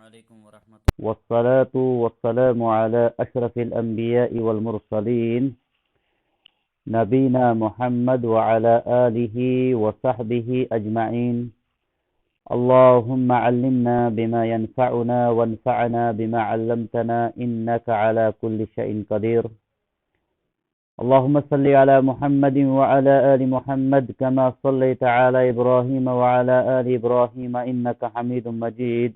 عليكم ورحمة والصلاة والسلام على أشرف الأنبياء والمرسلين نبينا محمد وعلى آله وصحبه أجمعين. اللهم علمنا بما ينفعنا وانفعنا بما علمتنا إنك على كل شيء قدير. اللهم صل على محمد وعلى آل محمد كما صليت على إبراهيم وعلى آل إبراهيم إنك حميد مجيد.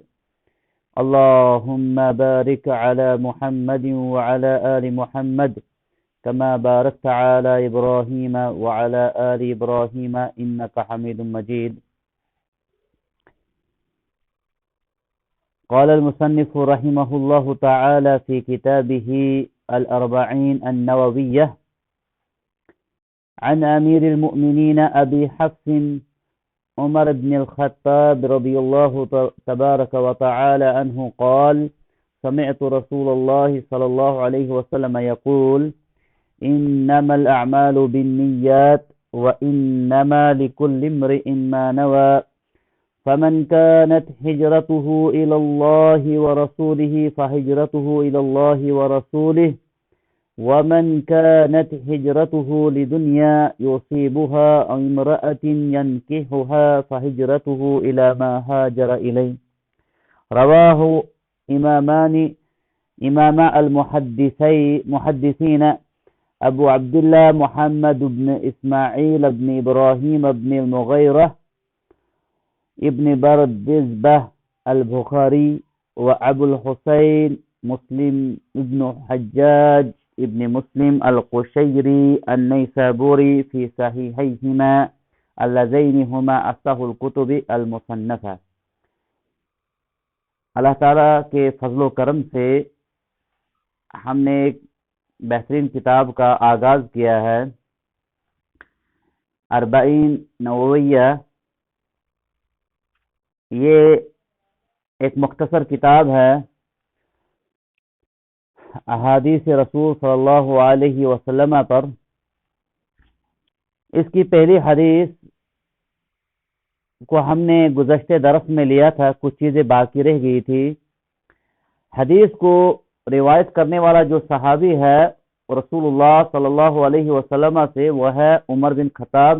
اللهم بارك على محمد وعلى آل محمد كما باركت على إبراهيم وعلى آل إبراهيم إنك حميد مجيد. قال المصنف رحمه الله تعالى في كتابه الأربعين النووية عن أمير المؤمنين أبي حفص عمر بن الخطاب رضي الله تبارك وتعالى عنه قال: سمعت رسول الله صلى الله عليه وسلم يقول: إنما الأعمال بالنيات وإنما لكل امرئ ما نوى، فمن كانت هجرته إلى الله ورسوله فهجرته إلى الله ورسوله، ومن كانت هجرته لدنيا يصيبها أو امرأة ينكحها فهجرته إلى ما هاجر إليه. رواه إمام المحدثين أبو عبد الله محمد بن إسماعيل بن إبراهيم بن المغيرة ابن بردزبة البخاري، وأبو الحسين مسلم بن حجاج ابن مسلم القشيري النيسابوري في صحيحيهما اللذين هما أصح الكتب المصنفة. اللہ تعالیٰ کے فضل و کرم سے ہم نے ایک بہترین کتاب کا آغاز کیا ہے، اربعین نوویہ. یہ ایک مختصر کتاب ہے احادیث رسول صلی اللہ علیہ وسلم پر. اس کی پہلی حدیث کو ہم نے گزشتہ درس میں لیا تھا، کچھ چیزیں باقی رہ گئی تھی. حدیث کو روایت کرنے والا جو صحابی ہے رسول اللہ صلی اللہ علیہ وسلم سے، وہ ہے عمر بن خطاب.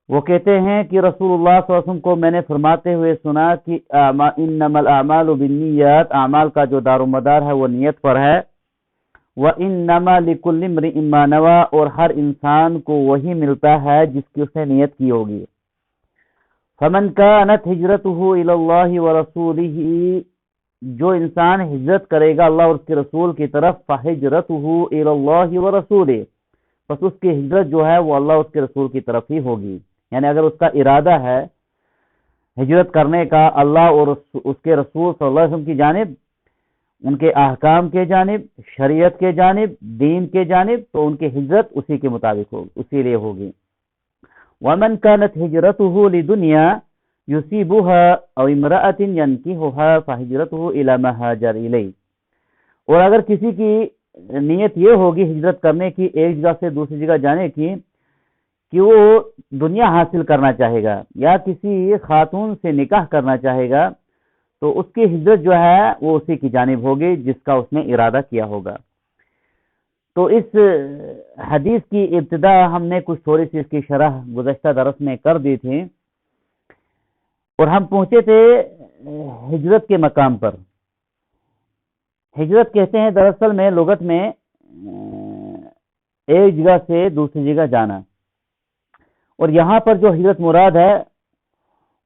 وہ کہتے ہیں کہ رسول اللہ صلی اللہ علیہ وسلم کو میں نے فرماتے ہوئے سنا کہ انما الاعمال بالنیات، اعمال کا جو دار و مدار ہے وہ نیت پر ہے. وانما لكل امرئ ما نوى، اور ہر انسان کو وہی ملتا ہے جس کی اس نے نیت کی ہوگی. فمن كانت هجرته الى الله ورسوله، جو انسان ہجرت کرے گا اللہ اور اس کے رسول کی طرف، فهجرته الى الله ورسوله، پس اس کی ہجرت جو ہے وہ اللہ اور اس کے رسول کی طرف ہی ہوگی. یعنی اگر اس کا ارادہ ہے ہجرت کرنے کا اللہ اور اس کے رسول صلی اللہ علیہ وسلم کی جانب، ان کے احکام کے جانب، شریعت کے جانب، دین کے جانب، تو ان کی ہجرت اسی کے مطابق ہوگی، اسی لیے ہوگی. ومن كانت هجرته لدنيا يصيبها او امرأة ينكحها فهجرته الى ما هاجر اليه. اور اگر کسی کی نیت یہ ہوگی ہجرت کرنے کی، ایک جگہ سے دوسری جگہ جانے کی، کہ وہ دنیا حاصل کرنا چاہے گا یا کسی خاتون سے نکاح کرنا چاہے گا، تو اس کی ہجرت جو ہے وہ اسی کی جانب ہوگی جس کا اس نے ارادہ کیا ہوگا. تو اس حدیث کی ابتدا ہم نے کچھ تھوڑی سی اس کی شرح گزشتہ درس میں کر دی تھی، اور ہم پہنچے تھے ہجرت کے مقام پر. ہجرت کہتے ہیں دراصل میں لغت میں ایک جگہ سے دوسری جگہ جانا، اور یہاں پر جو ہجرت مراد ہے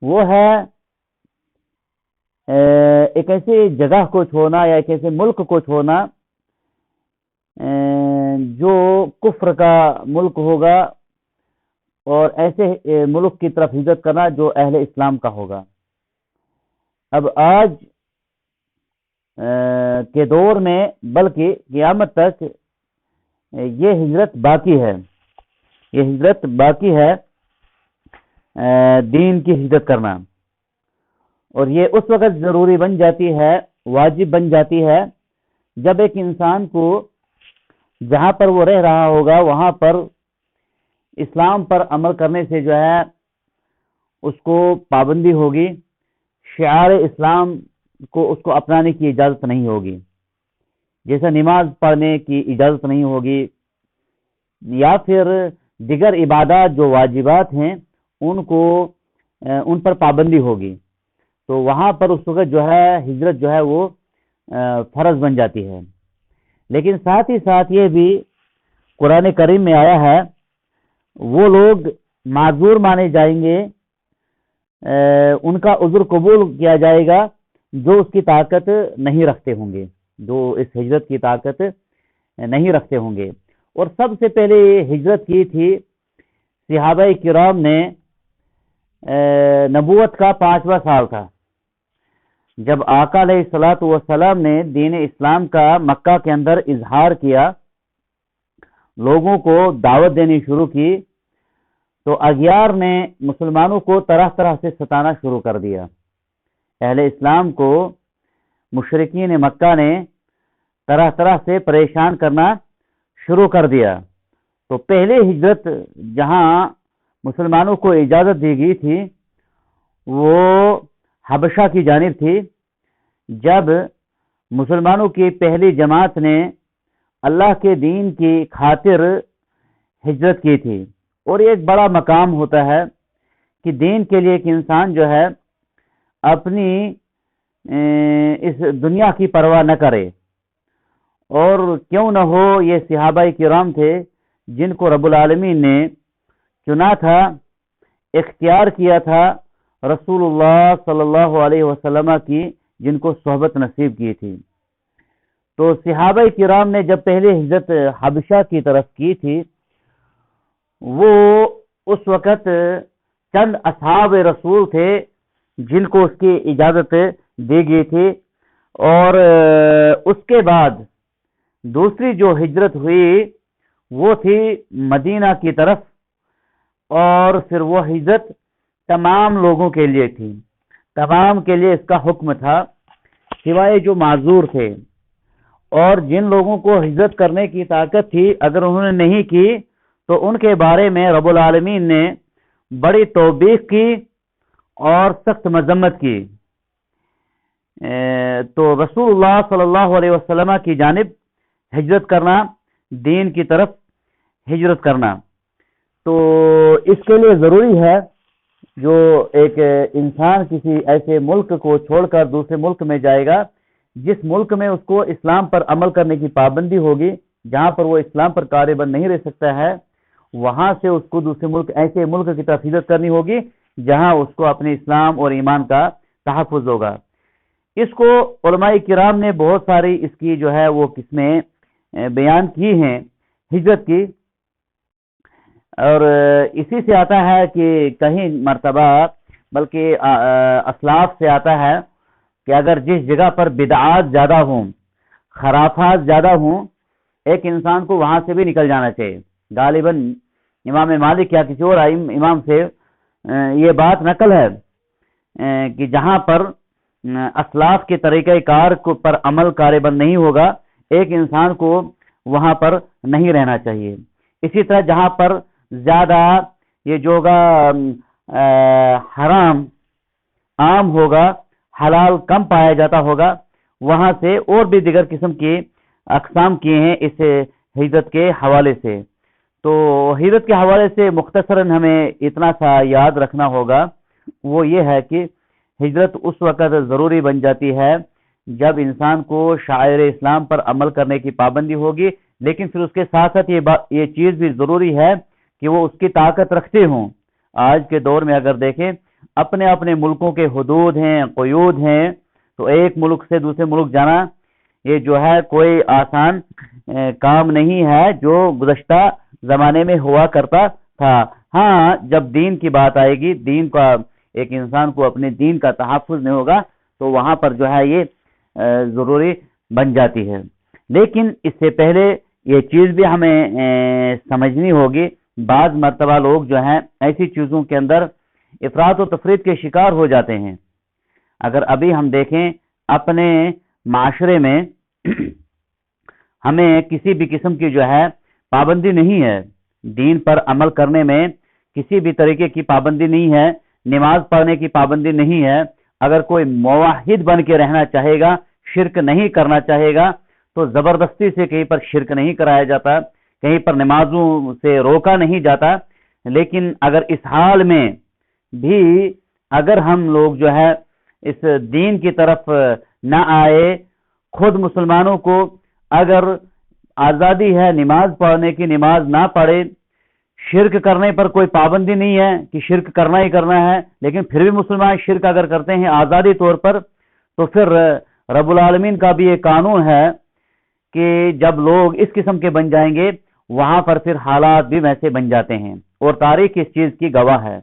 وہ ہے ایک ایسی جگہ کو چھوڑنا یا ایک ایسے ملک کو چھوڑنا جو کفر کا ملک ہوگا، اور ایسے ملک کی طرف ہجرت کرنا جو اہل اسلام کا ہوگا. اب آج کے دور میں بلکہ قیامت تک یہ ہجرت باقی ہے، یہ ہجرت باقی ہے، دین کی ہجرت کرنا. اور یہ اس وقت ضروری بن جاتی ہے، واجب بن جاتی ہے، جب ایک انسان کو جہاں پر وہ رہ رہا ہوگا وہاں پر اسلام پر عمل کرنے سے جو ہے اس کو پابندی ہوگی، شعار اسلام کو اس کو اپنانے کی اجازت نہیں ہوگی، جیسا نماز پڑھنے کی اجازت نہیں ہوگی، یا پھر دیگر عبادات جو واجبات ہیں ان پر پابندی ہوگی، تو وہاں پر اس وقت جو ہے ہجرت جو ہے وہ فرض بن جاتی ہے۔ لیکن ساتھ ہی ساتھ یہ بھی قرآن کریم میں آیا ہے، وہ لوگ معذور مانے جائیں گے، ان کا عذر قبول کیا جائے گا جو اس کی طاقت نہیں رکھتے ہوں گے، جو اس ہجرت کی طاقت نہیں رکھتے ہوں گے۔ اور سب سے پہلے ہجرت کی تھی صحابہ کرام نے نبوت کا 5واں سال تھا، جب آقا علیہ الصلوۃ والسلام نے دین اسلام کا مکہ کے اندر اظہار کیا، لوگوں کو دعوت دینی شروع کی، تو اغیار نے مسلمانوں کو طرح طرح سے ستانا شروع کر دیا۔ اہل اسلام کو مشرکین مکہ نے طرح طرح سے پریشان کرنا شروع کر دیا۔ تو پہلے ہجرت جہاں مسلمانوں کو اجازت دی گئی تھی وہ حبشہ کی جانب تھی، جب مسلمانوں کی پہلی جماعت نے اللہ کے دین کی خاطر ہجرت کی تھی۔ اور یہ ایک بڑا مقام ہوتا ہے کہ دین کے لیے ایک انسان جو ہے اپنی اس دنیا کی پرواہ نہ کرے، اور کیوں نہ ہو یہ صحابہ کرام تھے جن کو رب العالمین نے چنا تھا، اختیار کیا تھا رسول اللہ صلی اللہ علیہ وسلم کی، جن کو صحبت نصیب کی تھی۔ تو صحابہ کرام نے جب پہلے ہجرت حبشہ کی طرف کی تھی، وہ اس وقت چند اصحاب رسول تھے جن کو اس کی اجازت دی گئی تھی، اور اس کے بعد دوسری جو ہجرت ہوئی وہ تھی مدینہ کی طرف، اور پھر وہ ہجرت تمام لوگوں کے لیے تھی، تمام کے لیے اس کا حکم تھا، سوائے جو معذور تھے۔ اور جن لوگوں کو ہجرت کرنے کی طاقت تھی، اگر انہوں نے نہیں کی تو ان کے بارے میں رب العالمین نے بڑی توبیخ کی اور سخت مذمت کی۔ تو رسول اللہ صلی اللہ علیہ وسلم کی جانب ہجرت کرنا، دین کی طرف ہجرت کرنا، تو اس کے لیے ضروری ہے جو ایک انسان کسی ایسے ملک کو چھوڑ کر دوسرے ملک میں جائے گا جس ملک میں اس کو اسلام پر عمل کرنے کی پابندی ہوگی، جہاں پر وہ اسلام پر قائم نہیں رہ سکتا ہے، وہاں سے اس کو دوسرے ملک، ایسے ملک کی طرف ہجرت کرنی ہوگی جہاں اس کو اپنے اسلام اور ایمان کا تحفظ ہوگا۔ اس کو علماء کرام نے بہت ساری اس کی جو ہے وہ قسمیں بیان کی ہیں ہجرت کی، اور اسی سے آتا ہے کہ کہیں مرتبہ بلکہ اسلاف سے آتا ہے کہ اگر جس جگہ پر بدعات زیادہ ہوں، خرافات زیادہ ہوں، ایک انسان کو وہاں سے بھی نکل جانا چاہیے۔ غالباً امام مالک یا کسی اور امام سے یہ بات نقل ہے کہ جہاں پر اسلاف کے طریقہ کار پر عمل کاربند نہیں ہوگا، ایک انسان کو وہاں پر نہیں رہنا چاہیے۔ اسی طرح جہاں پر زیادہ یہ جو ہوگا حرام عام ہوگا، حلال کم پایا جاتا ہوگا، وہاں سے اور بھی دیگر قسم کی اقسام کیے ہیں اس ہجرت کے حوالے سے۔ تو ہجرت کے حوالے سے مختصراً ہمیں اتنا سا یاد رکھنا ہوگا، وہ یہ ہے کہ ہجرت اس وقت ضروری بن جاتی ہے جب انسان کو شعائر اسلام پر عمل کرنے کی پابندی ہوگی، لیکن پھر اس کے ساتھ ساتھ یہ چیز بھی ضروری ہے کہ وہ اس کی طاقت رکھتے ہوں۔ آج کے دور میں اگر دیکھیں، اپنے اپنے ملکوں کے حدود ہیں، قیود ہیں، تو ایک ملک سے دوسرے ملک جانا یہ جو ہے کوئی آسان کام نہیں ہے جو گزشتہ زمانے میں ہوا کرتا تھا۔ ہاں، جب دین کی بات آئے گی، دین کا ایک انسان کو اپنے دین کا تحفظ نہیں ہوگا تو وہاں پر جو ہے یہ ضروری بن جاتی ہے۔ لیکن اس سے پہلے یہ چیز بھی ہمیں سمجھنی ہوگی، بعض مرتبہ لوگ جو ہیں ایسی چیزوں کے اندر افراط و تفریط کے شکار ہو جاتے ہیں۔ اگر ابھی ہم دیکھیں اپنے معاشرے میں ہمیں کسی بھی قسم کی جو ہے پابندی نہیں ہے، دین پر عمل کرنے میں کسی بھی طریقے کی پابندی نہیں ہے، نماز پڑھنے کی پابندی نہیں ہے، اگر کوئی موحد بن کے رہنا چاہے گا، شرک نہیں کرنا چاہے گا، تو زبردستی سے کہیں پر شرک نہیں کرایا جاتا، کہیں پر نمازوں سے روکا نہیں جاتا۔ لیکن اگر اس حال میں بھی اگر ہم لوگ جو ہے اس دین کی طرف نہ آئے، خود مسلمانوں کو اگر آزادی ہے نماز پڑھنے کی، نماز نہ پڑھے، شرک کرنے پر کوئی پابندی نہیں ہے کہ شرک کرنا ہی کرنا ہے، لیکن پھر بھی مسلمان شرک اگر کرتے ہیں آزادی طور پر، تو پھر رب العالمین کا بھی یہ قانون ہے کہ جب لوگ اس قسم کے بن جائیں گے وہاں پر پھر حالات بھی ویسے بن جاتے ہیں، اور تاریخ اس چیز کی گواہ ہے،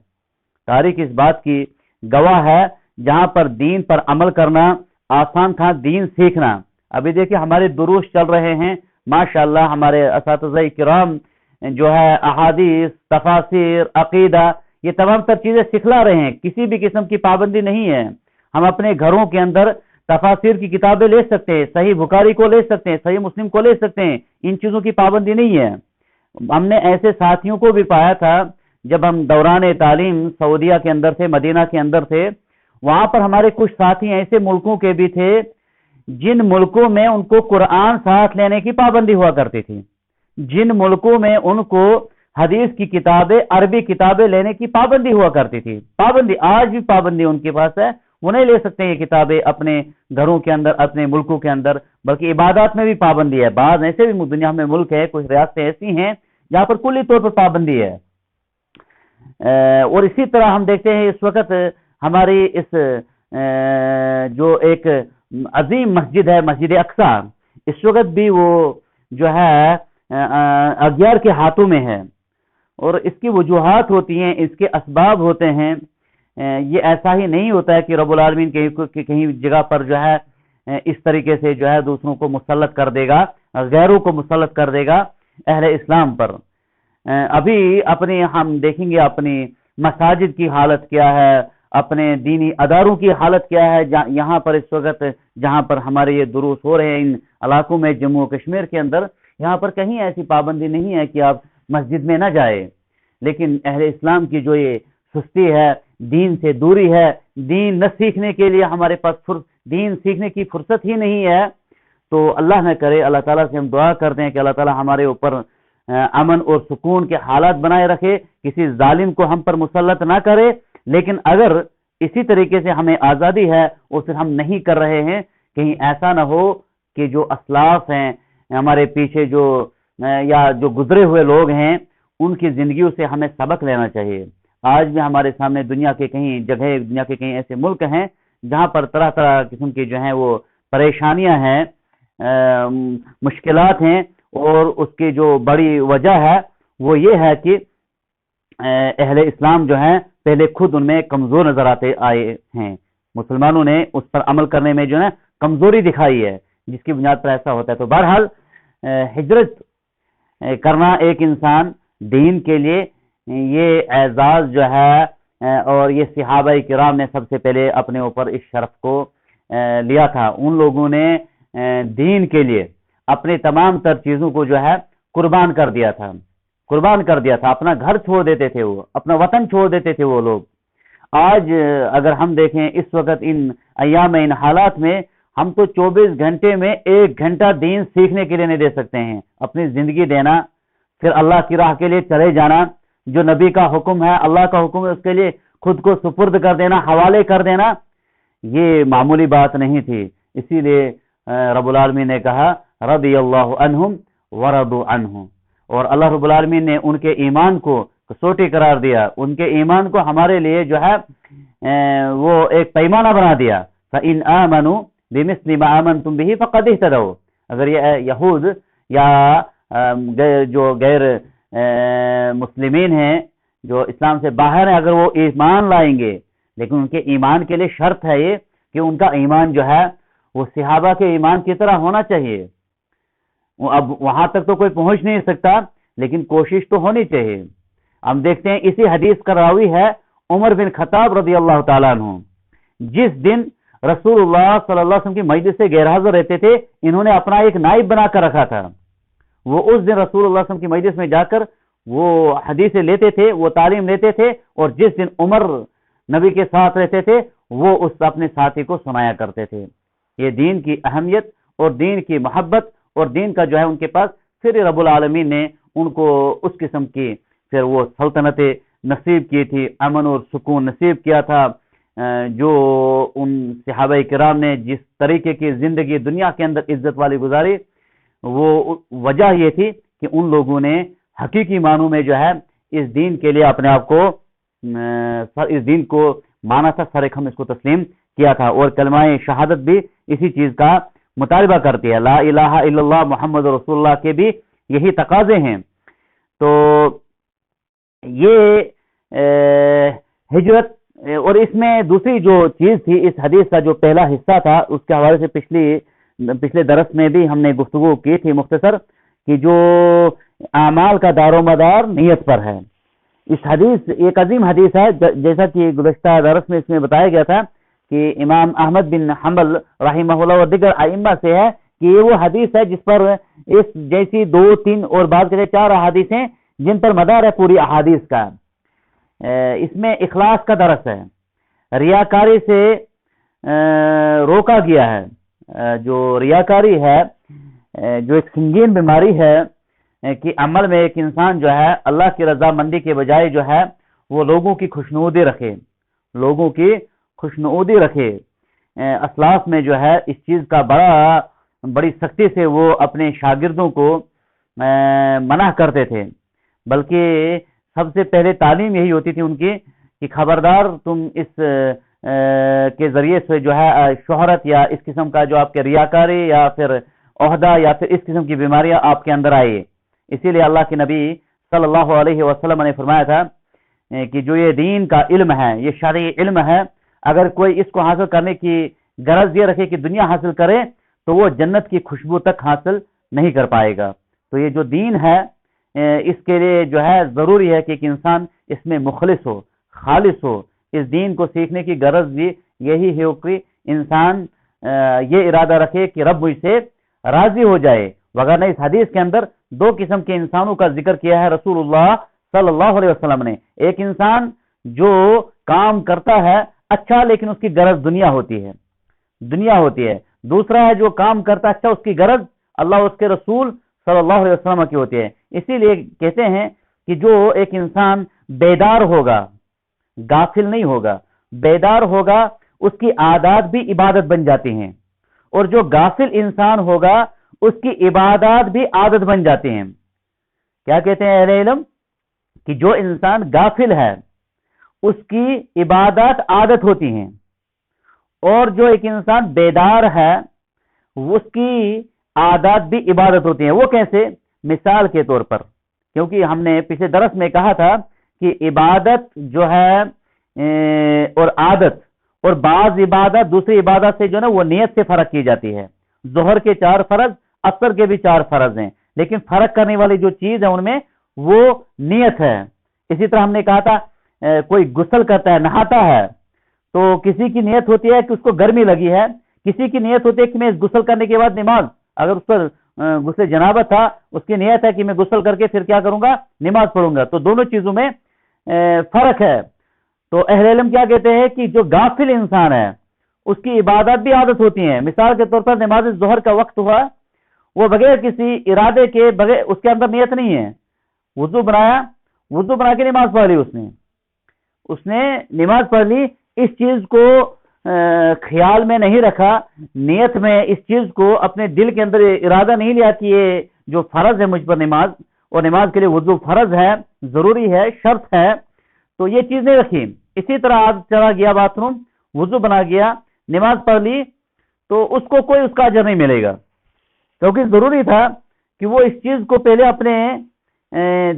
تاریخ اس بات کی گواہ ہے۔ جہاں پر دین پر عمل کرنا آسان تھا، دین سیکھنا، ابھی دیکھیں ہمارے دروس چل رہے ہیں ماشاءاللہ، ہمارے اساتذہ کرام جو ہے احادیث، تفاسیر، عقیدہ، یہ تمام تر چیزیں سکھلا رہے ہیں، کسی بھی قسم کی پابندی نہیں ہے۔ ہم اپنے گھروں کے اندر تفاسیر کی کتابیں لے سکتے ہیں، صحیح بخاری کو لے سکتے ہیں، صحیح مسلم کو لے سکتے ہیں، ان چیزوں کی پابندی نہیں ہے۔ ہم نے ایسے ساتھیوں کو بھی پایا تھا جب ہم دوران تعلیم سعودیہ کے اندر تھے، مدینہ کے اندر تھے، وہاں پر ہمارے کچھ ساتھی ایسے ملکوں کے بھی تھے جن ملکوں میں ان کو قرآن ساتھ لینے کی پابندی ہوا کرتی تھی، جن ملکوں میں ان کو حدیث کی کتابیں، عربی کتابیں لینے کی پابندی ہوا کرتی تھی، پابندی آج بھی پابندی ان کے پاس ہے، وہ نہیں لے سکتے یہ کتابیں اپنے گھروں کے اندر، اپنے ملکوں کے اندر، بلکہ عبادات میں بھی پابندی ہے۔ بعض ایسے بھی دنیا میں ملک ہے، کچھ ریاستیں ایسی ہیں جہاں پر کلی طور پر پابندی ہے۔ اور اسی طرح ہم دیکھتے ہیں اس وقت ہماری اس جو ایک عظیم مسجد ہے، مسجد اقصیٰ، اس وقت بھی وہ جو ہے اغیار کے ہاتھوں میں ہے، اور اس کی وجوہات ہوتی ہیں، اس کے اسباب ہوتے ہیں۔ یہ ایسا ہی نہیں ہوتا ہے کہ رب العالمین کہیں جگہ پر جو ہے اس طریقے سے جو ہے دوسروں کو مسلط کر دے گا، غیروں کو مسلط کر دے گا اہل اسلام پر۔ ابھی اپنی ہم دیکھیں گے اپنی مساجد کی حالت کیا ہے، اپنے دینی اداروں کی حالت کیا ہے، یہاں پر اس وقت جہاں پر ہمارے یہ دروس ہو رہے ہیں ان علاقوں میں، جموں و کشمیر کے اندر، یہاں پر کہیں ایسی پابندی نہیں ہے کہ آپ مسجد میں نہ جائیں، لیکن اہل اسلام کی جو یہ سستی ہے، دین سے دوری ہے، دین نہ سیکھنے کے لیے ہمارے پاس دین سیکھنے کی فرصت ہی نہیں ہے، تو اللہ نہ کرے، اللہ تعالیٰ سے ہم دعا کرتے ہیں کہ اللہ تعالیٰ ہمارے اوپر امن اور سکون کے حالات بنائے رکھے، کسی ظالم کو ہم پر مسلط نہ کرے۔ لیکن اگر اسی طریقے سے ہمیں آزادی ہے اور پھر ہم نہیں کر رہے ہیں، کہیں ایسا نہ ہو کہ جو اسلاف ہیں ہمارے پیچھے یا جو گزرے ہوئے لوگ ہیں ان کی زندگیوں سے ہمیں سبق لینا چاہیے۔ آج بھی ہمارے سامنے دنیا کے کہیں جگہ، دنیا کے کہیں ایسے ملک ہیں جہاں پر طرح طرح قسم کی جو ہیں وہ پریشانیاں ہیں، مشکلات ہیں، اور اس کی جو بڑی وجہ ہے وہ یہ ہے کہ اہل اسلام جو ہیں پہلے خود ان میں کمزور نظر آئے ہیں، مسلمانوں نے اس پر عمل کرنے میں جو ہے کمزوری دکھائی ہے، جس کی بنیاد پر ایسا ہوتا ہے۔ تو بہرحال ہجرت کرنا ایک انسان دین کے لیے، یہ اعزاز جو ہے اور یہ صحابہ کرام نے سب سے پہلے اپنے اوپر اس شرف کو لیا تھا، ان لوگوں نے دین کے لیے اپنے تمام تر چیزوں کو جو ہے قربان کر دیا تھا، اپنا گھر چھوڑ دیتے تھے، وہ اپنا وطن چھوڑ دیتے تھے وہ لوگ۔ آج اگر ہم دیکھیں اس وقت ان ایام میں، ان حالات میں، ہم تو 24 گھنٹے میں 1 گھنٹہ دین سیکھنے کے لیے نہیں دے سکتے ہیں، اپنی زندگی دینا، پھر اللہ کی راہ کے لیے چلے جانا، جو نبی کا حکم ہے، اللہ کا حکم ہے، اس کے لیے خود کو سپرد کر دینا، حوالے کر دینا، یہ معمولی بات نہیں تھی۔ اسی لیے رب العالمین نے کہا رضی اللہ عنہم ورضوا عنہ، اور اللہ رب العالمین نے ان کے ایمان کو کسوٹی قرار دیا، ان کے ایمان کو ہمارے لیے جو ہے وہ ایک پیمانہ بنا دیا۔ فَإِنْ آمَنُوا بِمِثْلِ مَا آمَنْتُمْ بِهِ فَقَدْ اهْتَدَوْا، اگر یہ یہود یا جو غیر مسلمین ہیں، جو اسلام سے باہر ہیں، اگر وہ ایمان لائیں گے، لیکن ان کے ایمان کے لیے شرط ہے یہ کہ ان کا ایمان جو ہے وہ صحابہ کے ایمان کی طرح ہونا چاہیے۔ اب وہاں تک تو کوئی پہنچ نہیں سکتا، لیکن کوشش تو ہونی چاہیے۔ ہم دیکھتے ہیں اسی حدیث کا راوی ہے عمر بن خطاب رضی اللہ تعالیٰ عنہ، جس دن رسول اللہ صلی اللہ علیہ وسلم کی مجلس سے غیر حاضر رہتے تھے، انہوں نے اپنا ایک نائب بنا کر رکھا تھا، وہ اس دن رسول اللہ صلی اللہ علیہ وسلم کی مجلس میں جا کر وہ حدیثیں لیتے تھے، وہ تعلیم لیتے تھے، اور جس دن عمر نبی کے ساتھ رہتے تھے وہ اس اپنے ساتھی کو سنایا کرتے تھے۔ یہ دین کی اہمیت اور دین کی محبت اور دین کا جو ہے ان کے پاس، پھر رب العالمین نے ان کو اس قسم کی پھر وہ سلطنت نصیب کی تھی، امن اور سکون نصیب کیا تھا۔ جو ان صحابہ کرام نے جس طریقے کی زندگی دنیا کے اندر عزت والی گزاری، وہ وجہ یہ تھی کہ ان لوگوں نے حقیقی معنوں میں جو ہے اس دین کے لیے اپنے آپ کو، اس دین کو مانا تھا، سر ہم اس کو تسلیم کیا تھا۔ اور کلمہ شہادت بھی اسی چیز کا مطالبہ کرتی ہے، لا الہ الا اللہ محمد رسول اللہ کے بھی یہی تقاضے ہیں۔ تو یہ ہجرت، اور اس میں دوسری جو چیز تھی، اس حدیث کا جو پہلا حصہ تھا اس کے حوالے سے پچھلے درس میں بھی ہم نے گفتگو کی تھی مختصر، کہ جو اعمال کا دار و مدار نیت پر ہے۔ اس حدیث ایک عظیم حدیث ہے، جیسا کہ گزشتہ درس میں اس میں بتایا گیا تھا کہ امام احمد بن حنبل رحمہ اللہ اور دیگر ائمہ سے ہے کہ یہ وہ حدیث ہے جس پر اس جیسی 2 3 اور بعض کے 4 احادیث جن پر مدار ہے پوری احادیث کا۔ اس میں اخلاص کا درس ہے، ریاکاری سے روکا گیا ہے۔ جو ریاکاری ہے، جو ایک سنگین بیماری ہے کہ عمل میں ایک انسان جو ہے اللہ کی رضامندی کے بجائے جو ہے وہ لوگوں کی خوشنودی رکھے، لوگوں کی خوشنودی رکھے۔ اسلاف میں جو ہے اس چیز کا بڑی سختی سے وہ اپنے شاگردوں کو منع کرتے تھے، بلکہ سب سے پہلے تعلیم یہی ہوتی تھی ان کی کہ خبردار تم اس کے ذریعے سے جو ہے شہرت یا اس قسم کا جو آپ کے ریاکاری یا پھر عہدہ یا پھر اس قسم کی بیماریاں آپ کے اندر آئی۔ اسی لیے اللہ کے نبی صلی اللہ علیہ وسلم نے فرمایا تھا کہ جو یہ دین کا علم ہے، یہ شرعی علم ہے، اگر کوئی اس کو حاصل کرنے کی غرض یہ رکھے کہ دنیا حاصل کرے تو وہ جنت کی خوشبو تک حاصل نہیں کر پائے گا۔ تو یہ جو دین ہے اس کے لیے جو ہے ضروری ہے کہ ایک انسان اس میں مخلص ہو، خالص ہو۔ اس دین کو سیکھنے کی غرض بھی یہی ہے کہ انسان یہ ارادہ رکھے کہ رب مجھ سے راضی ہو جائے، وگرنہ اس حدیث کے اندر 2 قسم کے انسانوں کا ذکر کیا ہے رسول اللہ صلی اللہ علیہ وسلم نے۔ ایک انسان جو کام کرتا ہے اچھا لیکن اس کی غرض دنیا ہوتی ہے، دوسرا ہے جو کام کرتا ہے اچھا اس کی غرض اللہ اس کے رسول صلی اللہ علیہ وسلم کی ہوتی ہے۔ اسی لیے کہتے ہیں کہ جو ایک انسان بیدار ہوگا، غافل نہیں ہوگا، بیدار ہوگا، اس کی عادات بھی عبادت بن جاتی ہیں، اور جو غافل انسان ہوگا اس کی عبادات بھی عادت بن جاتی ہیں۔ کیا کہتے ہیں اہل علم؟ کہ جو انسان غافل ہے اس کی عبادات عادت ہوتی ہیں، اور جو ایک انسان بیدار ہے اس کی عادات بھی عبادت ہوتی ہیں۔ وہ کیسے؟ مثال کے طور پر، کیونکہ ہم نے پچھلے درس میں کہا تھا کہ عبادت جو ہے اور عادت، اور بعض عبادت دوسری عبادت سے جو ہے نا وہ نیت سے فرق کی جاتی ہے۔ ظہر کے 4 فرض، عصر کے بھی 4 فرض ہیں، لیکن فرق کرنے والی جو چیز ہے ان میں وہ نیت ہے۔ اسی طرح ہم نے کہا تھا کوئی غسل کرتا ہے، نہاتا ہے، تو کسی کی نیت ہوتی ہے کہ اس کو گرمی لگی ہے، کسی کی نیت ہوتی ہے کہ میں اس غسل کرنے کے بعد نماز، اگر اس پر غسل جنابت تھا اس کی نیت ہے کہ میں غسل کر کے پھر کیا کروں گا، نماز پڑھوں گا۔ تو دونوں چیزوں میں فرق ہے۔ تو اہل علم کیا کہتے ہیں کہ جو غافل انسان ہے اس کی عبادت بھی عادت ہوتی ہیں۔ مثال کے طور پر نماز ظہر کا وقت ہوا، وہ بغیر کسی ارادے کے، بغیر اس کے اندر نیت نہیں ہے، وضو بنا کے نماز پڑھ لی، اس نے نماز پڑھ لی، اس چیز کو خیال میں نہیں رکھا، نیت میں اس چیز کو اپنے دل کے اندر ارادہ نہیں لیا کہ یہ جو فرض ہے مجھ پر نماز، اور نماز کے لیے وضو فرض ہے، ضروری ہے، شرط ہے، تو یہ چیز نہیں رکھی۔ اسی طرح آپ چلا گیا باتھ روم، وضو بنا گیا، نماز پڑھ لی، تو اس کو کوئی اس کا اجر نہیں ملے گا، کیونکہ ضروری تھا کہ وہ اس چیز کو پہلے اپنے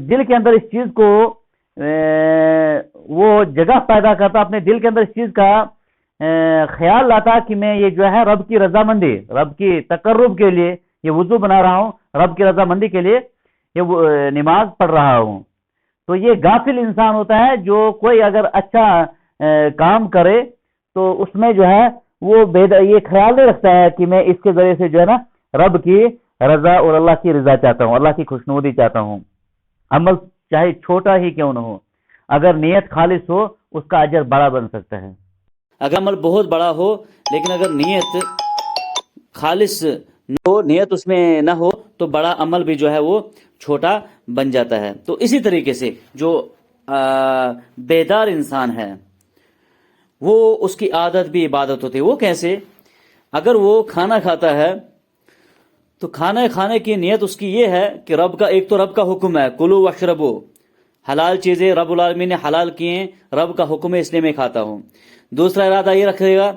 دل کے اندر اس چیز کو وہ جگہ پیدا کرتا، اپنے دل کے اندر اس چیز کا خیال لاتا کہ میں یہ جو ہے رب کی رضامندی، رب کی تقرب کے لیے یہ وضو بنا رہا ہوں، رب کی رضامندی کے لیے یہ نماز پڑھ رہا ہوں۔ تو یہ غافل انسان ہوتا ہے جو کوئی اگر اچھا کام کرے تو اس میں جو ہے وہ یہ خیال نہیں رکھتا ہے کہ میں اس کے ذریعے سے جو ہے نا رب کی رضا اور اللہ کی رضا چاہتا ہوں، اللہ کی خوشنودی چاہتا ہوں۔ عمل چاہے چھوٹا ہی کیوں نہ ہو، اگر نیت خالص ہو اس کا اجر بڑا بن سکتا ہے۔ اگر عمل بہت بڑا ہو لیکن اگر نیت خالص نہ ہو، نیت اس میں نہ ہو، تو بڑا عمل بھی جو ہے وہ چھوٹا بن جاتا ہے۔ تو اسی طریقے سے جو بیدار انسان ہے وہ اس کی عادت بھی عبادت ہوتی ہے۔ وہ کیسے؟ اگر وہ کھانا کھاتا ہے تو کھانا کھانے کی نیت اس کی یہ ہے کہ رب کا، ایک تو رب کا حکم ہے کلو واشربو، حلال چیزیں رب العالمین نے حلال کی ہیں، رب کا حکم ہے اس لیے میں کھاتا ہوں۔ دوسرا ارادہ یہ رکھے گا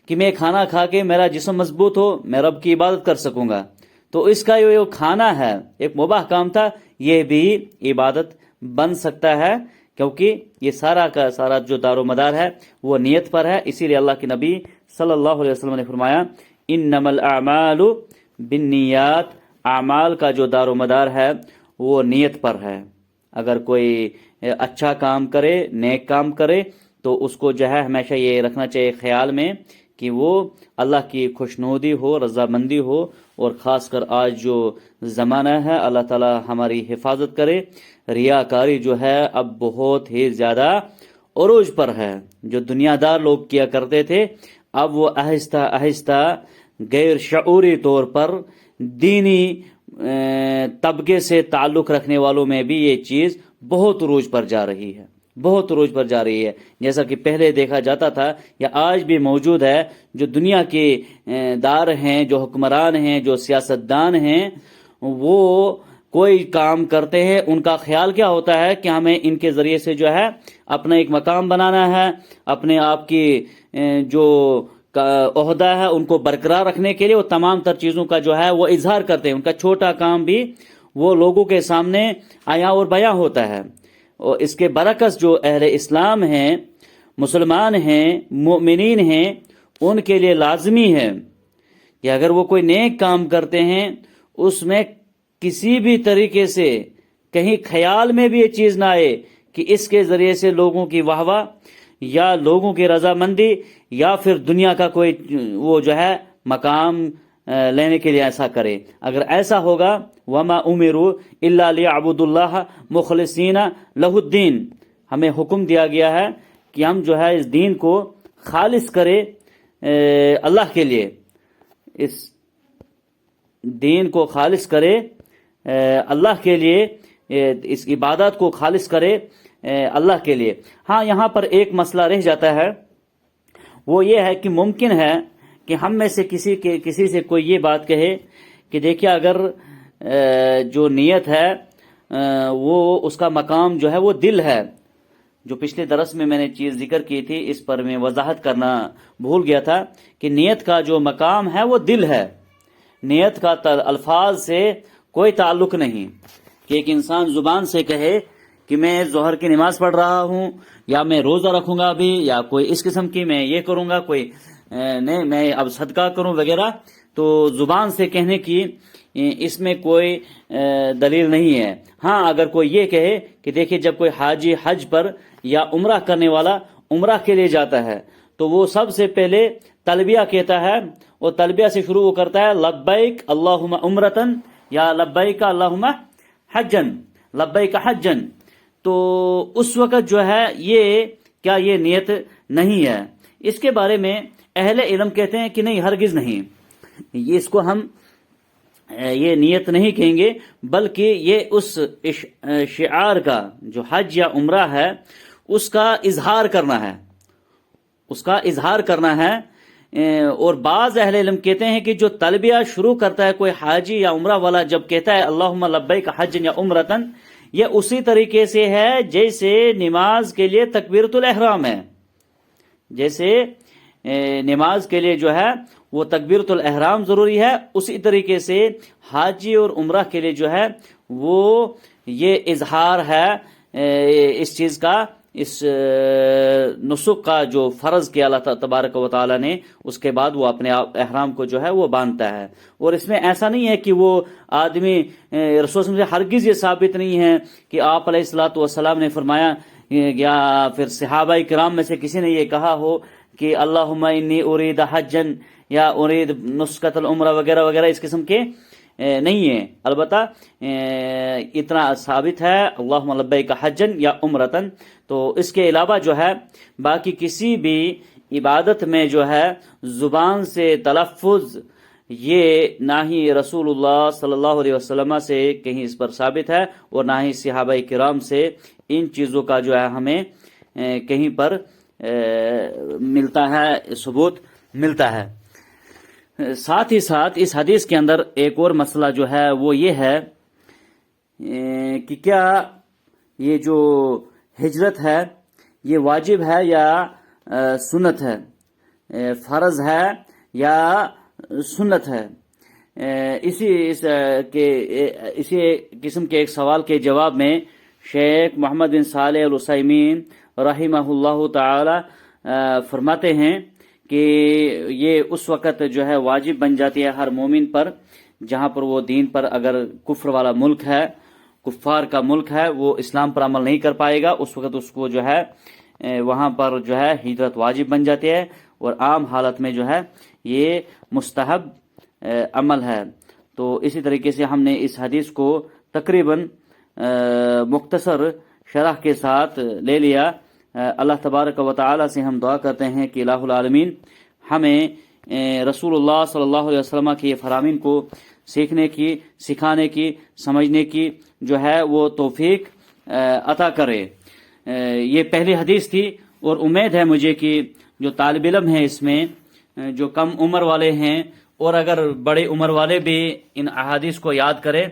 کہ میں کھانا کھا کے میرا جسم مضبوط ہو، میں رب کی عبادت کر سکوں گا۔ تو اس کا یہ کھانا ہے ایک مباح کام تھا، یہ بھی عبادت بن سکتا ہے، کیونکہ یہ سارا کا سارا جو دار و مدار ہے وہ نیت پر ہے۔ اسی لیے اللہ کے نبی صلی اللہ علیہ وسلم نے فرمایا انما الاعمال بالنیات، اعمال کا جو دار و مدار ہے وہ نیت پر ہے۔ اگر کوئی اچھا کام کرے، نیک کام کرے، تو اس کو جو ہے ہمیشہ یہ رکھنا چاہیے خیال میں کہ وہ اللہ کی خوشنودی ہو، رضامندی ہو، اور خاص کر آج جو زمانہ ہے اللہ تعالی ہماری حفاظت کرے، ریاکاری جو ہے اب بہت ہی زیادہ عروج پر ہے۔ جو دنیا دار لوگ کیا کرتے تھے اب وہ آہستہ آہستہ غیر شعوری طور پر دینی طبقے سے تعلق رکھنے والوں میں بھی یہ چیز بہت عروج پر جا رہی ہے، بہت عروج پر جا رہی ہے۔ جیسا کہ پہلے دیکھا جاتا تھا یا آج بھی موجود ہے، جو دنیا کے دار ہیں، جو حکمران ہیں، جو سیاستدان ہیں، وہ کوئی کام کرتے ہیں، ان کا خیال کیا ہوتا ہے کہ ہمیں ان کے ذریعے سے جو ہے اپنا ایک مقام بنانا ہے، اپنے آپ کی جو عہدہ ہے ان کو برقرار رکھنے کے لیے وہ تمام تر چیزوں کا جو ہے وہ اظہار کرتے ہیں۔ ان کا چھوٹا کام بھی وہ لوگوں کے سامنے آیا اور بیاں ہوتا ہے۔ اور اس کے برعکس جو اہل اسلام ہیں، مسلمان ہیں، مومنین ہیں، ان کے لیے لازمی ہے کہ اگر وہ کوئی نیک کام کرتے ہیں اس میں کسی بھی طریقے سے کہیں خیال میں بھی یہ چیز نہ آئے کہ اس کے ذریعے سے لوگوں کی واہ واہ یا لوگوں کی رضامندی یا پھر دنیا کا کوئی وہ جو ہے مقام لینے کے لیے ایسا کرے۔ اگر ایسا ہوگا وما امروا الا ليعبدوا الله مخلصین لہ الدین، ہمیں حکم دیا گیا ہے کہ ہم جو ہے اس دین کو خالص کرے اللہ کے لیے، اس دین کو خالص کرے اللہ کے لیے، اس عبادت کو خالص کرے اللہ کے لیے۔ ہاں یہاں پر ایک مسئلہ رہ جاتا ہے، وہ یہ ہے کہ ممکن ہے کہ ہم میں سے کسی سے کوئی یہ بات کہے کہ دیکھیے اگر جو نیت ہے وہ اس کا مقام جو ہے وہ دل ہے۔ جو پچھلے درس میں نے چیز ذکر کی تھی اس پر میں وضاحت کرنا بھول گیا تھا کہ نیت کا جو مقام ہے وہ دل ہے، نیت کا الفاظ سے کوئی تعلق نہیں کہ ایک انسان زبان سے کہے کہ میں ظہر کی نماز پڑھ رہا ہوں یا میں روزہ رکھوں گا ابھی یا کوئی اس قسم کی میں یہ کروں گا، کوئی نہیں میں اب صدقہ کروں وغیرہ، تو زبان سے کہنے کی اس میں کوئی دلیل نہیں ہے۔ ہاں اگر کوئی یہ کہے کہ دیکھیں جب کوئی حاجی حج پر یا عمرہ کرنے والا عمرہ کے لیے جاتا ہے تو وہ سب سے پہلے تلبیہ کہتا ہے، اور تلبیہ سے شروع وہ کرتا ہے لبیک اللہم عمرتن یا لبیک اللہم حجن، لبیک حجن۔ تو اس وقت جو ہے یہ نیت نہیں ہے۔ اس کے بارے میں اہل علم کہتے ہیں کہ نہیں، ہرگز نہیں، اس کو ہم یہ نیت نہیں کہیں گے، بلکہ یہ اس شعار کا جو حج یا عمرہ ہے اس کا اظہار کرنا ہے، اس کا اظہار کرنا ہے۔ اور بعض اہل علم کہتے ہیں کہ جو تلبیہ شروع کرتا ہے کوئی حاجی یا عمرہ والا جب کہتا ہے اللہم لبیک حجن یا عمرتن، یہ اسی طریقے سے ہے جیسے نماز کے لیے تکبیرۃ الاحرام ہے، جیسے نماز کے لیے جو ہے وہ تکبیرۃ الاحرام ضروری ہے، اسی طریقے سے حاجی اور عمرہ کے لیے جو ہے وہ یہ اظہار ہے اس چیز کا، اس نسک کا جو فرض کیا اللہ تبارک و تعالی نے، اس کے بعد وہ اپنے احرام کو جو ہے وہ باندھتا ہے۔ اور اس میں ایسا نہیں ہے کہ وہ آدمی رسول سے ہرگز یہ ثابت نہیں ہے کہ آپ علیہ الصلوۃ والسلام نے فرمایا یا پھر صحابہ کرام میں سے کسی نے یہ کہا ہو کہ اللہم انی ارید حجن یا ارید نسکۃ العمرہ وغیرہ وغیرہ اس قسم کے نہیں ہے۔ البتہ اتنا ثابت ہے اللہم لبیک حجن یا عمرتن۔ تو اس کے علاوہ جو ہے باقی کسی بھی عبادت میں جو ہے زبان سے تلفظ یہ نہ ہی رسول اللہ صلی اللہ علیہ وسلم سے کہیں اس پر ثابت ہے اور نہ ہی صحابہ کرام سے ان چیزوں کا جو ہے ہمیں کہیں پر ملتا ہے، ثبوت ملتا ہے۔ ساتھ ہی ساتھ اس حدیث کے اندر ایک اور مسئلہ جو ہے وہ یہ ہے کہ کیا یہ جو ہجرت ہے یہ واجب ہے یا سنت ہے، فرض ہے یا سنت ہے۔ اسی قسم کے ایک سوال کے جواب میں شیخ محمد بن صالح العثیمین رحمہ اللہ تعالی فرماتے ہیں کہ یہ اس وقت جو ہے واجب بن جاتی ہے ہر مومن پر جہاں پر وہ دین پر، اگر کفر والا ملک ہے، کفار کا ملک ہے، وہ اسلام پر عمل نہیں کر پائے گا، اس وقت اس کو جو ہے وہاں پر جو ہے ہجرت واجب بن جاتی ہے، اور عام حالت میں جو ہے یہ مستحب عمل ہے۔ تو اسی طریقے سے ہم نے اس حدیث کو تقریباً مختصر شرح کے ساتھ لے لیا۔ اللہ تبارک و تعالی سے ہم دعا کرتے ہیں کہ الہ العالمین ہمیں رسول اللہ صلی اللہ علیہ وسلم کے فرامین کو سیکھنے کی، سکھانے کی، سمجھنے کی جو ہے وہ توفیق عطا کرے۔ یہ پہلی حدیث تھی، اور امید ہے مجھے کہ جو طالب علم ہیں اس میں، جو کم عمر والے ہیں اور اگر بڑے عمر والے بھی ان احادیث کو یاد کرے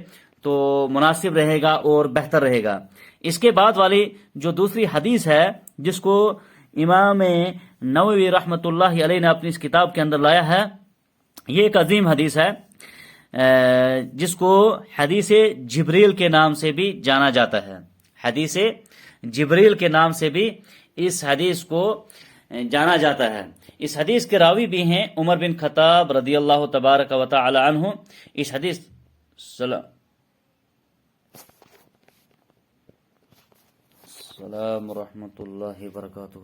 تو مناسب رہے گا اور بہتر رہے گا۔ اس کے بعد والی جو دوسری حدیث ہے جس کو امام نووی رحمۃ اللہ علیہ نے اپنی اس کتاب کے اندر لایا ہے، یہ ایک عظیم حدیث ہے جس کو حدیث جبریل کے نام سے بھی جانا جاتا ہے۔ حدیث جبریل کے نام سے بھی اس حدیث کو جانا جاتا ہے۔ اس حدیث کے راوی بھی ہیں عمر بن خطاب رضی اللہ تبارک و تعالی عنہ۔ اس حدیث السلام ورحمۃ اللہ وبرکاتہ۔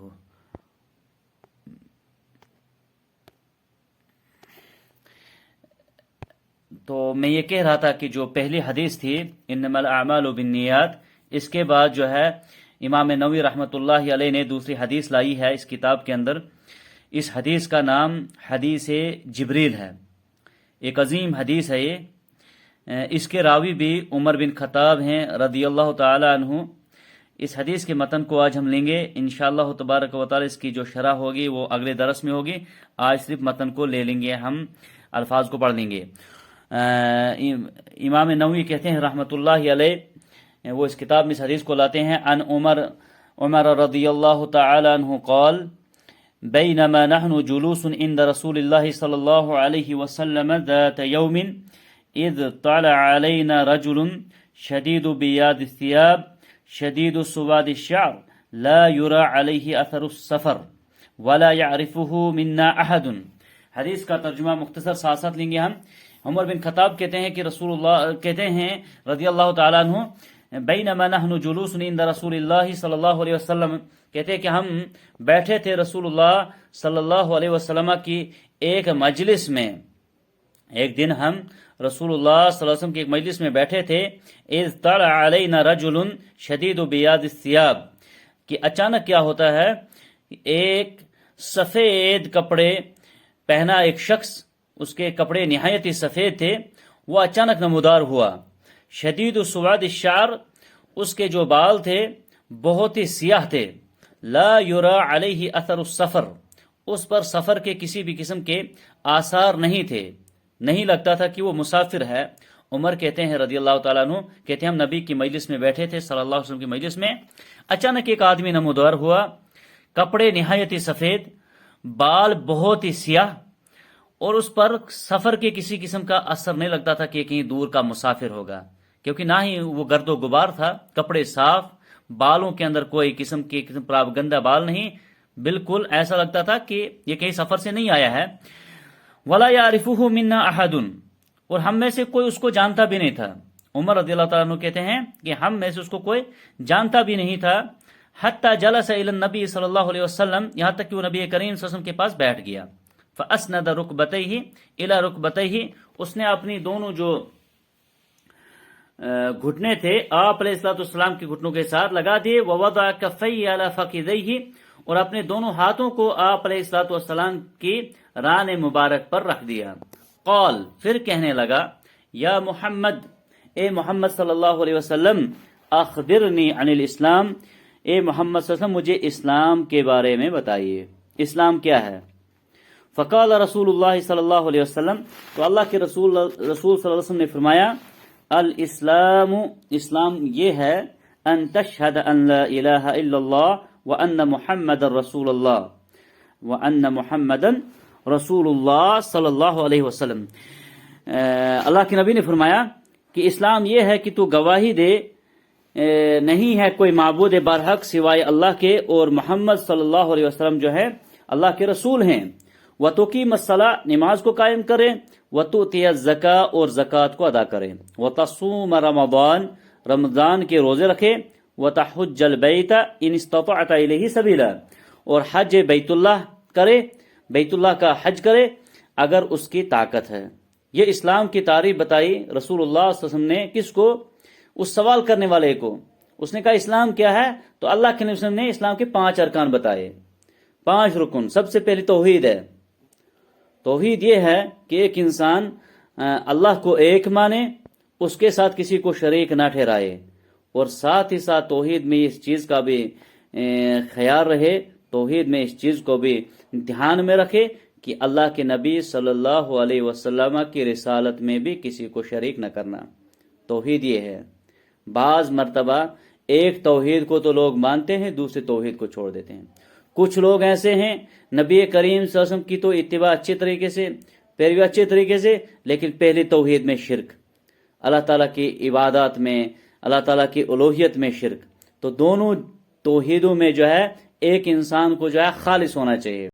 تو میں یہ کہہ رہا تھا کہ جو پہلی حدیث تھی انما الاعمال بالنیات، اس کے بعد جو ہے امام نووی رحمۃ اللہ علیہ نے دوسری حدیث لائی ہے اس کتاب کے اندر۔ اس حدیث کا نام حدیث جبریل ہے، ایک عظیم حدیث ہے یہ۔ اس کے راوی بھی عمر بن خطاب ہیں رضی اللہ تعالی عنہ۔ اس حدیث کے متن کو آج ہم لیں گے انشاءاللہ تبارک و تعالی۔ اس کی جو شرح ہوگی وہ اگلے درس میں ہوگی، آج صرف متن کو لے لیں گے، ہم الفاظ کو پڑھ لیں گے۔ امام نووی کہتے ہیں رحمۃ اللہ علیہ، وہ اس کتاب میں اس حدیث کو لاتے ہیں، ان عمر رضی اللہ تعالی عنہ قال بینما نحن جلوس عند رسول اللہ صلی اللہ علیہ وسلم ذات یوم اذ طلع علینا رجل شدید بیاد الثیاب شدید سواد الشعر لا يرى علیہ اثر السفر ولا يعرفه منا احد۔ حدیث کا ترجمہ مختصر ساتھ ساتھ لیں گے ہم۔ عمر بن خطاب کہتے ہیں کہ رسول اللہ کہتے ہیں رضی اللہ تعالیٰ عنہ، بینما نحن جلوس عند رسول اللہ صلی اللہ علیہ وسلم، کہتے ہیں کہ ہم بیٹھے تھے رسول اللہ صلی اللہ علیہ وسلم کی ایک مجلس میں۔ ایک دن ہم رسول اللہ صلی اللہ علیہ وسلم کی ایک مجلس میں بیٹھے تھے، اذ طلع علینا رجل شدید بیاض الثیاب، کہ اچانک کیا ہوتا ہے، ایک سفید کپڑے پہنا ایک شخص، اس کے کپڑے نہایت ہی سفید تھے، وہ اچانک نمودار ہوا۔ شدید سواد الشعر، اس کے جو بال تھے بہت ہی سیاہ تھے۔ لا یرا علیہ اثر السفر، اس پر سفر کے کسی بھی قسم کے آثار نہیں تھے، نہیں لگتا تھا کہ وہ مسافر ہے۔ عمر کہتے ہیں رضی اللہ تعالیٰ عنہ، کہتے ہیں ہم نبی کی مجلس میں بیٹھے تھے صلی اللہ علیہ وسلم کی مجلس میں، اچانک ایک آدمی نمودار ہوا، کپڑے نہایت ہی سفید، بال بہت ہی سیاہ، اور اس پر سفر کے کسی قسم کا اثر نہیں لگتا تھا کہ کہیں دور کا مسافر ہوگا، کیونکہ نہ ہی وہ گرد و غبار تھا، کپڑے صاف، بالوں کے اندر کوئی قسم کی گندہ بال نہیں، بالکل ایسا لگتا تھا کہ یہ کہیں سفر سے نہیں آیا ہے۔ ولا يعرفه منا احد، اور ہم میں سے کوئی اس کو جانتا بھی نہیں تھا۔ عمر رضی اللہ تعالیٰ عنہ کہتے ہیں کہ ہم میں سے اس کو کوئی جانتا بھی نہیں تھا، حتی جلس الی النبی صلی اللہ علیہ وسلم، یہاں تک کہ وہ نبی کریم صلی اللہ علیہ وسلم کے پاس بیٹھ گیا۔ فاسند رکبتیہ الی رکبتیہ، اس نے اپنی دونوں جو گھٹنے تھے آپ علیہ الصلوۃ والسلام کے گھٹنوں کے ساتھ لگا دیے، ووضع کفیہ علی فخذیہ، اور اپنے دونوں ہاتھوں کو آپ علیہ الصلوۃ والسلام کی ران مبارک پر رکھ دیا. قال پھر کہنے لگا یا محمد اے محمد صلی اللہ علیہ وسلم اخبرنی عن الاسلام اے محمد صلی اللہ علیہ وسلم مجھے اسلام کے بارے میں بتائیے اسلام کیا ہے. فقال رسول اللہ صلی اللہ علیہ وسلم تو اللہ کے رسول صلی اللہ علیہ وسلم نے فرمایا الاسلام اسلام یہ ہے ان تشہد ان لا الہ الا اللہ وان محمد رسول اللہ وان محمد رسول اللہ صلی اللہ علیہ وسلم. اللہ کے نبی نے فرمایا کہ اسلام یہ ہے کہ تو گواہی دے نہیں ہے کوئی معبود برحق سوائے اللہ کے اور محمد صلی اللہ علیہ وسلم جو ہے اللہ کے رسول ہیں. وَتُقِيمَ الصَّلَاةَ نماز کو قائم کرے وَتُؤْتِيَ الزَّكَاةَ اور زکوٰۃ کو ادا کرے وَتَصُومَ رمضان رمضان کے روزے رکھے وَتَحُجَّ الْبَيْتَ إِنِ اسْتَطَعْتَ إِلَيْهِ سَبِيلًا اور حج بیت اللہ کرے بیت اللہ کا حج کرے اگر اس کی طاقت ہے. یہ اسلام کی تعریف بتائی رسول اللہ صلی اللہ علیہ وسلم نے کس کو؟ اس سوال کرنے والے کو. اس نے کہا اسلام کیا ہے تو اللہ کے نبی صلی اللہ علیہ وسلم نے اسلام کے 5 ارکان بتائے 5 رکن. سب سے پہلی توحید ہے. توحید یہ ہے کہ ایک انسان اللہ کو ایک مانے اس کے ساتھ کسی کو شریک نہ ٹھہرائے اور ساتھ ہی ساتھ توحید میں اس چیز کا بھی خیال رہے توحید میں اس چیز کو بھی دھیان میں رکھے کہ اللہ کے نبی صلی اللہ علیہ وسلم کی رسالت میں بھی کسی کو شریک نہ کرنا. توحید یہ ہے. بعض مرتبہ ایک توحید کو تو لوگ مانتے ہیں دوسرے توحید کو چھوڑ دیتے ہیں. کچھ لوگ ایسے ہیں نبی کریم صلی اللہ علیہ وسلم کی تو اتباع اچھے طریقے سے پیروی اچھے طریقے سے لیکن پہلی توحید میں شرک اللہ تعالیٰ کی عبادات میں اللہ تعالیٰ کی الوہیت میں شرک. تو دونوں توحیدوں میں جو ہے ایک انسان کو جو ہے خالص ہونا چاہیے.